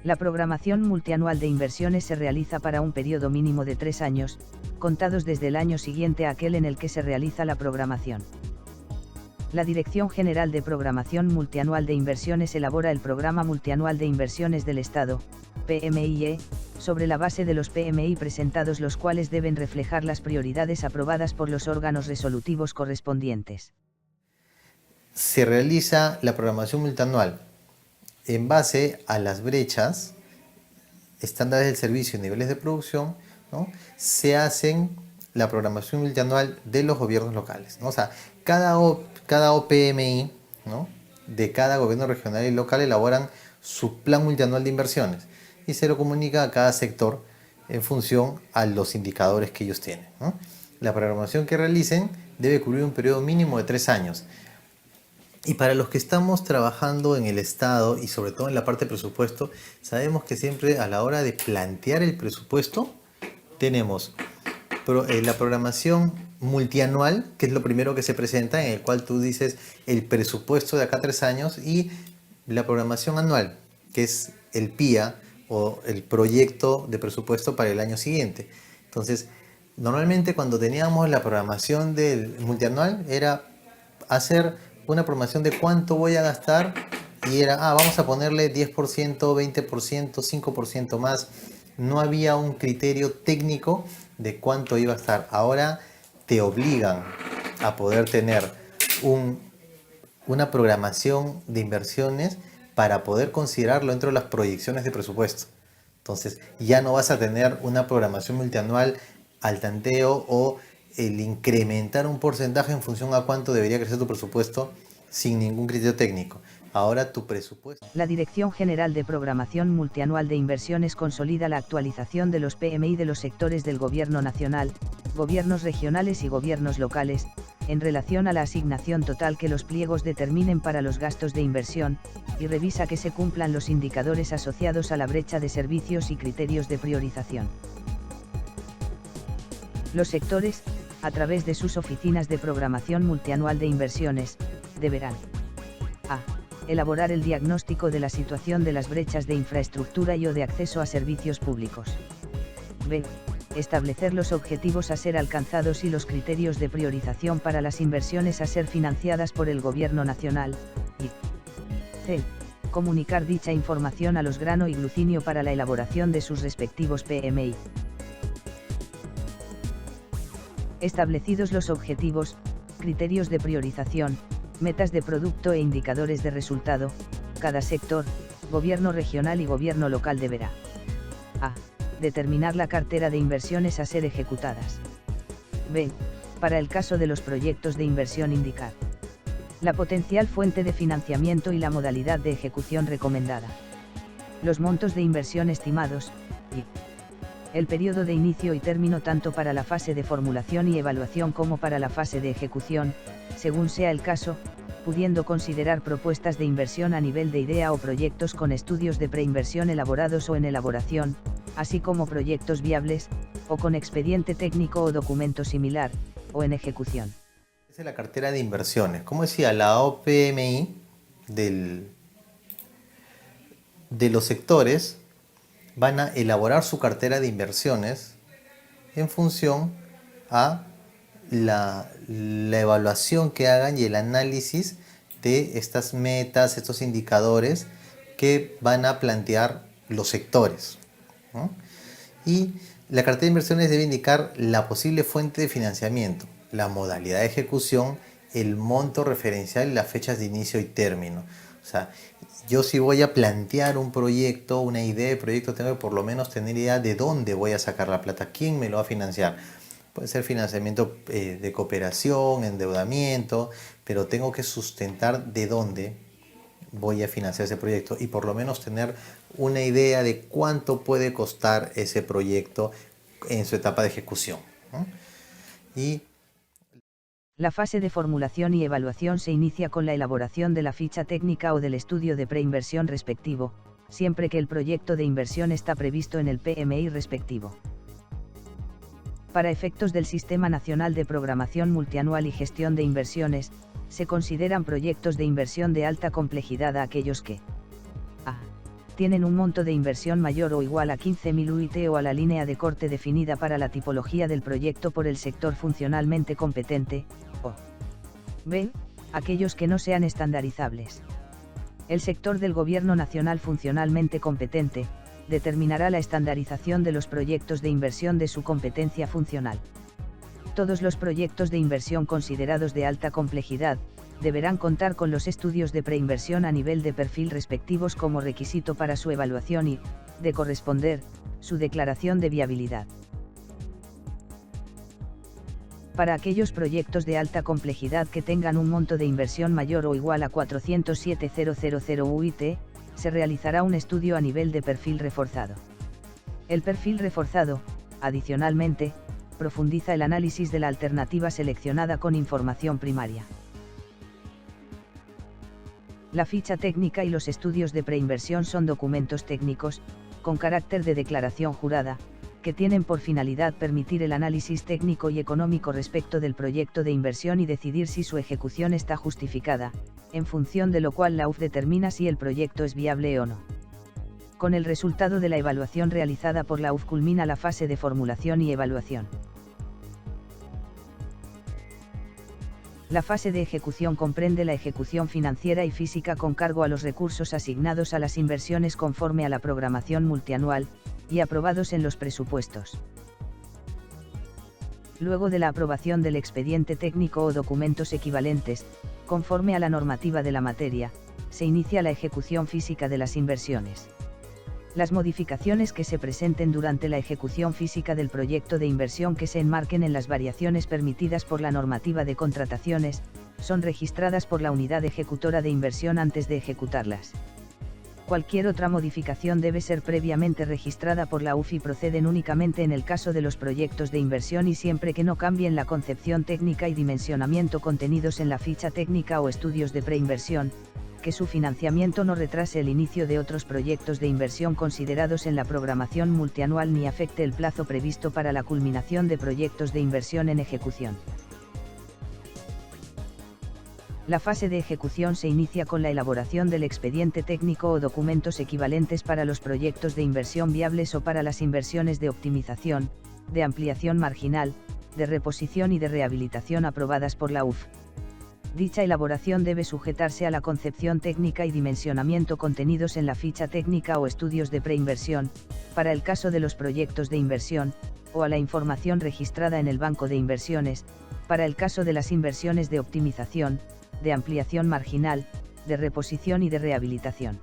La programación multianual de inversiones se realiza para un periodo mínimo de 3 años, contados desde el año siguiente a aquel en el que se realiza la programación. La Dirección General de Programación Multianual de Inversiones elabora el Programa Multianual de Inversiones del Estado, PMIE, sobre la base de los PMI presentados, los cuales deben reflejar las prioridades aprobadas por los órganos resolutivos correspondientes. Se realiza la programación multianual en base a las brechas, estándares del servicio y niveles de producción, ¿no? Se hacen la programación multianual de los gobiernos locales, ¿no? O sea, cada OPMI, ¿no?, de cada gobierno regional y local elaboran su plan multianual de inversiones y se lo comunica a cada sector en función a los indicadores que ellos tienen, ¿no? La programación que realicen debe cubrir un periodo mínimo de 3 años. Y para los que estamos trabajando en el Estado y sobre todo en la parte de presupuesto, sabemos que siempre a la hora de plantear el presupuesto tenemos la programación multianual, que es lo primero que se presenta, en el cual tú dices el presupuesto de acá a 3 años, y la programación anual, que es el PIA o el proyecto de presupuesto para el año siguiente. Entonces, normalmente cuando teníamos la programación del multianual era hacer una programación de cuánto voy a gastar y era, vamos a ponerle 10%, 20%, 5% más. No había un criterio técnico de cuánto iba a estar. Ahora te obligan a poder tener una programación de inversiones para poder considerarlo dentro de las proyecciones de presupuesto. Entonces ya no vas a tener una programación multianual al tanteo o el incrementar un porcentaje en función a cuánto debería crecer tu presupuesto sin ningún criterio técnico. Ahora tu presupuesto. La Dirección General de Programación Multianual de Inversiones consolida la actualización de los PMI de los sectores del Gobierno Nacional, gobiernos regionales y gobiernos locales, en relación a la asignación total que los pliegos determinen para los gastos de inversión, y revisa que se cumplan los indicadores asociados a la brecha de servicios y criterios de priorización. Los sectores, a través de sus oficinas de programación multianual de inversiones, deberán a. Elaborar el diagnóstico de la situación de las brechas de infraestructura y o de acceso a servicios públicos. b. Establecer los objetivos a ser alcanzados y los criterios de priorización para las inversiones a ser financiadas por el Gobierno Nacional, y c. Comunicar dicha información a los grano y glucinio para la elaboración de sus respectivos PMI. Establecidos los objetivos, criterios de priorización, metas de producto e indicadores de resultado, cada sector, gobierno regional y gobierno local deberá a. Determinar la cartera de inversiones a ser ejecutadas. b. Para el caso de los proyectos de inversión, indicar la potencial fuente de financiamiento y la modalidad de ejecución recomendada, los montos de inversión estimados, y el periodo de inicio y término tanto para la fase de formulación y evaluación como para la fase de ejecución, según sea el caso, pudiendo considerar propuestas de inversión a nivel de idea o proyectos con estudios de preinversión elaborados o en elaboración, así como proyectos viables, o con expediente técnico o documento similar, o en ejecución. Esa es la cartera de inversiones. Como decía, la OPMI de los sectores van a elaborar su cartera de inversiones en función a la evaluación que hagan y el análisis de estas metas, estos indicadores que van a plantear los sectores, ¿no? Y la cartera de inversiones debe indicar la posible fuente de financiamiento, la modalidad de ejecución, el monto referencial y las fechas de inicio y término. O sea, yo si voy a plantear un proyecto, una idea de proyecto, tengo que por lo menos tener idea de dónde voy a sacar la plata, quién me lo va a financiar. Puede ser financiamiento de cooperación, endeudamiento, pero tengo que sustentar de dónde voy a financiar ese proyecto y por lo menos tener una idea de cuánto puede costar ese proyecto en su etapa de ejecución, ¿no? Y la fase de formulación y evaluación se inicia con la elaboración de la ficha técnica o del estudio de preinversión respectivo, siempre que el proyecto de inversión está previsto en el PMI respectivo. Para efectos del Sistema Nacional de Programación Multianual y Gestión de Inversiones, se consideran proyectos de inversión de alta complejidad a aquellos que a. tienen un monto de inversión mayor o igual a 15.000 UIT o a la línea de corte definida para la tipología del proyecto por el sector funcionalmente competente, o b. aquellos que no sean estandarizables. El sector del Gobierno Nacional funcionalmente competente determinará la estandarización de los proyectos de inversión de su competencia funcional. Todos los proyectos de inversión considerados de alta complejidad deberán contar con los estudios de preinversión a nivel de perfil respectivos como requisito para su evaluación y, de corresponder, su declaración de viabilidad. Para aquellos proyectos de alta complejidad que tengan un monto de inversión mayor o igual a 407.000 UIT, se realizará un estudio a nivel de perfil reforzado. El perfil reforzado, adicionalmente, profundiza el análisis de la alternativa seleccionada con información primaria. La ficha técnica y los estudios de preinversión son documentos técnicos, con carácter de declaración jurada, que tienen por finalidad permitir el análisis técnico y económico respecto del proyecto de inversión y decidir si su ejecución está justificada, en función de lo cual la UF determina si el proyecto es viable o no. Con el resultado de la evaluación realizada por la UF culmina la fase de formulación y evaluación. La fase de ejecución comprende la ejecución financiera y física con cargo a los recursos asignados a las inversiones conforme a la programación multianual, y aprobados en los presupuestos. Luego de la aprobación del expediente técnico o documentos equivalentes, conforme a la normativa de la materia, se inicia la ejecución física de las inversiones. Las modificaciones que se presenten durante la ejecución física del proyecto de inversión que se enmarquen en las variaciones permitidas por la normativa de contrataciones, son registradas por la unidad ejecutora de inversión antes de ejecutarlas. Cualquier otra modificación debe ser previamente registrada por la UF y proceden únicamente en el caso de los proyectos de inversión y siempre que no cambien la concepción técnica y dimensionamiento contenidos en la ficha técnica o estudios de preinversión, que su financiamiento no retrase el inicio de otros proyectos de inversión considerados en la programación multianual ni afecte el plazo previsto para la culminación de proyectos de inversión en ejecución. La fase de ejecución se inicia con la elaboración del expediente técnico o documentos equivalentes para los proyectos de inversión viables o para las inversiones de optimización, de ampliación marginal, de reposición y de rehabilitación aprobadas por la UF. Dicha elaboración debe sujetarse a la concepción técnica y dimensionamiento contenidos en la ficha técnica o estudios de preinversión, para el caso de los proyectos de inversión, o a la información registrada en el banco de inversiones, para el caso de las inversiones de optimización, de ampliación marginal, de reposición y de rehabilitación.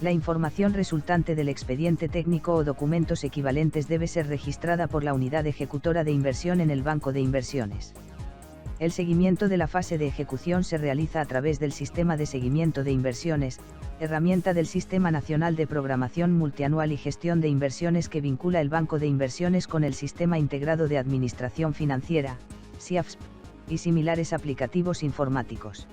La información resultante del expediente técnico o documentos equivalentes debe ser registrada por la unidad ejecutora de inversión en el banco de inversiones. El seguimiento de la fase de ejecución se realiza a través del Sistema de Seguimiento de Inversiones, herramienta del Sistema Nacional de Programación Multianual y Gestión de Inversiones que vincula el banco de inversiones con el Sistema Integrado de Administración Financiera, SIAFSP, y similares aplicativos informáticos.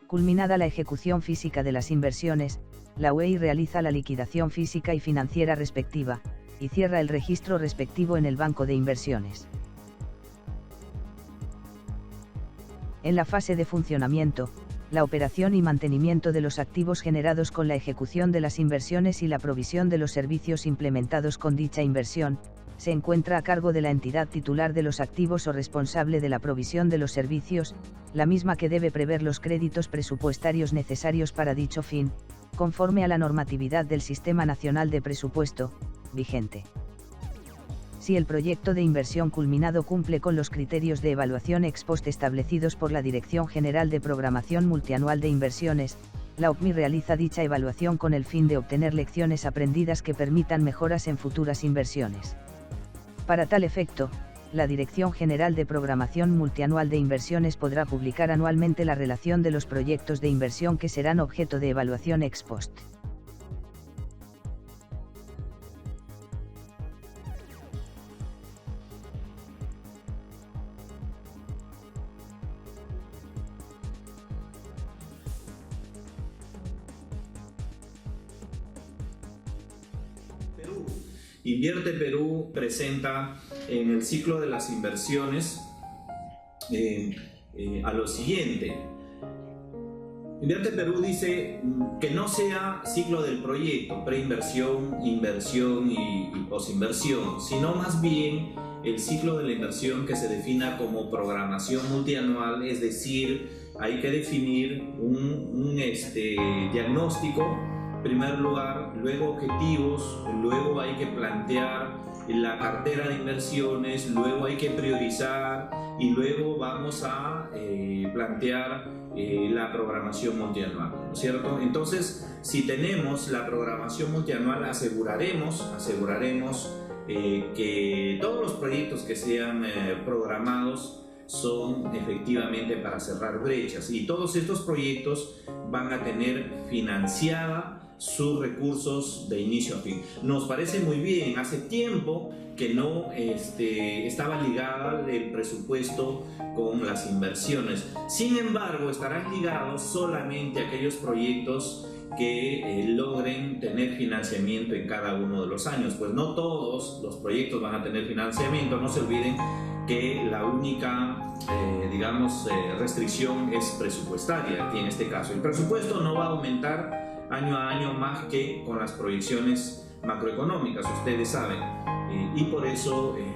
Culminada la ejecución física de las inversiones, la UEI realiza la liquidación física y financiera respectiva, y cierra el registro respectivo en el banco de inversiones. En la fase de funcionamiento, la operación y mantenimiento de los activos generados con la ejecución de las inversiones y la provisión de los servicios implementados con dicha inversión, se encuentra a cargo de la entidad titular de los activos o responsable de la provisión de los servicios, la misma que debe prever los créditos presupuestarios necesarios para dicho fin, conforme a la normatividad del Sistema Nacional de Presupuesto, vigente. Si el proyecto de inversión culminado cumple con los criterios de evaluación ex post establecidos por la Dirección General de Programación Multianual de Inversiones, la OPMI realiza dicha evaluación con el fin de obtener lecciones aprendidas que permitan mejoras en futuras inversiones. Para tal efecto, la Dirección General de Programación Multianual de Inversiones podrá publicar anualmente la relación de los proyectos de inversión que serán objeto de evaluación ex post. Invierte Perú presenta en el ciclo de las inversiones a lo siguiente. Invierte Perú dice que no sea ciclo del proyecto, preinversión, inversión y posinversión, sino más bien el ciclo de la inversión que se defina como programación multianual, es decir, hay que definir un diagnóstico, en primer lugar, luego objetivos, luego hay que plantear la cartera de inversiones, luego hay que priorizar y luego vamos a plantear la programación multianual, ¿no es cierto? Entonces, si tenemos la programación multianual, aseguraremos que todos los proyectos que sean programados son efectivamente para cerrar brechas, y todos estos proyectos van a tener financiada sus recursos de inicio a fin. Nos parece muy bien. Hace tiempo que no estaba ligada el presupuesto con las inversiones. Sin embargo, estarán ligados solamente a aquellos proyectos que logren tener financiamiento en cada uno de los años. Pues no todos los proyectos van a tener financiamiento. No se olviden que la única restricción es presupuestaria. Aquí en este caso el presupuesto no va a aumentar año a año más que con las proyecciones macroeconómicas, ustedes saben, y por eso el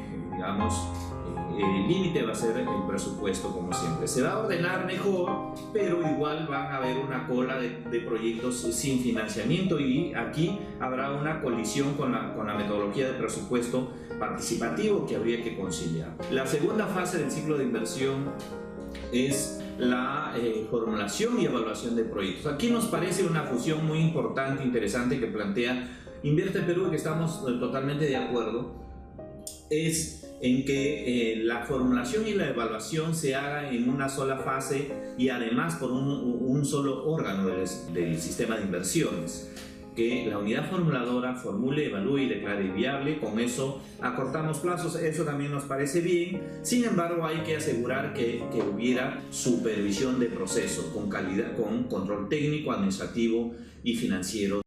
límite va a ser el presupuesto, como siempre. Se va a ordenar mejor, pero igual van a haber una cola de proyectos sin financiamiento, y aquí habrá una colisión con la metodología de presupuesto participativo que habría que conciliar. La segunda fase del ciclo de inversión es la formulación y evaluación de proyectos. Aquí nos parece una fusión muy importante, interesante, que plantea Invierte Perú, y que estamos totalmente de acuerdo, es en que la formulación y la evaluación se haga en una sola fase y además por un solo órgano del sistema de inversiones. Que la unidad formuladora formule, evalúe y declare viable. Con eso acortamos plazos, eso también nos parece bien. Sin embargo, hay que asegurar que hubiera supervisión de proceso con calidad, con control técnico, administrativo y financiero.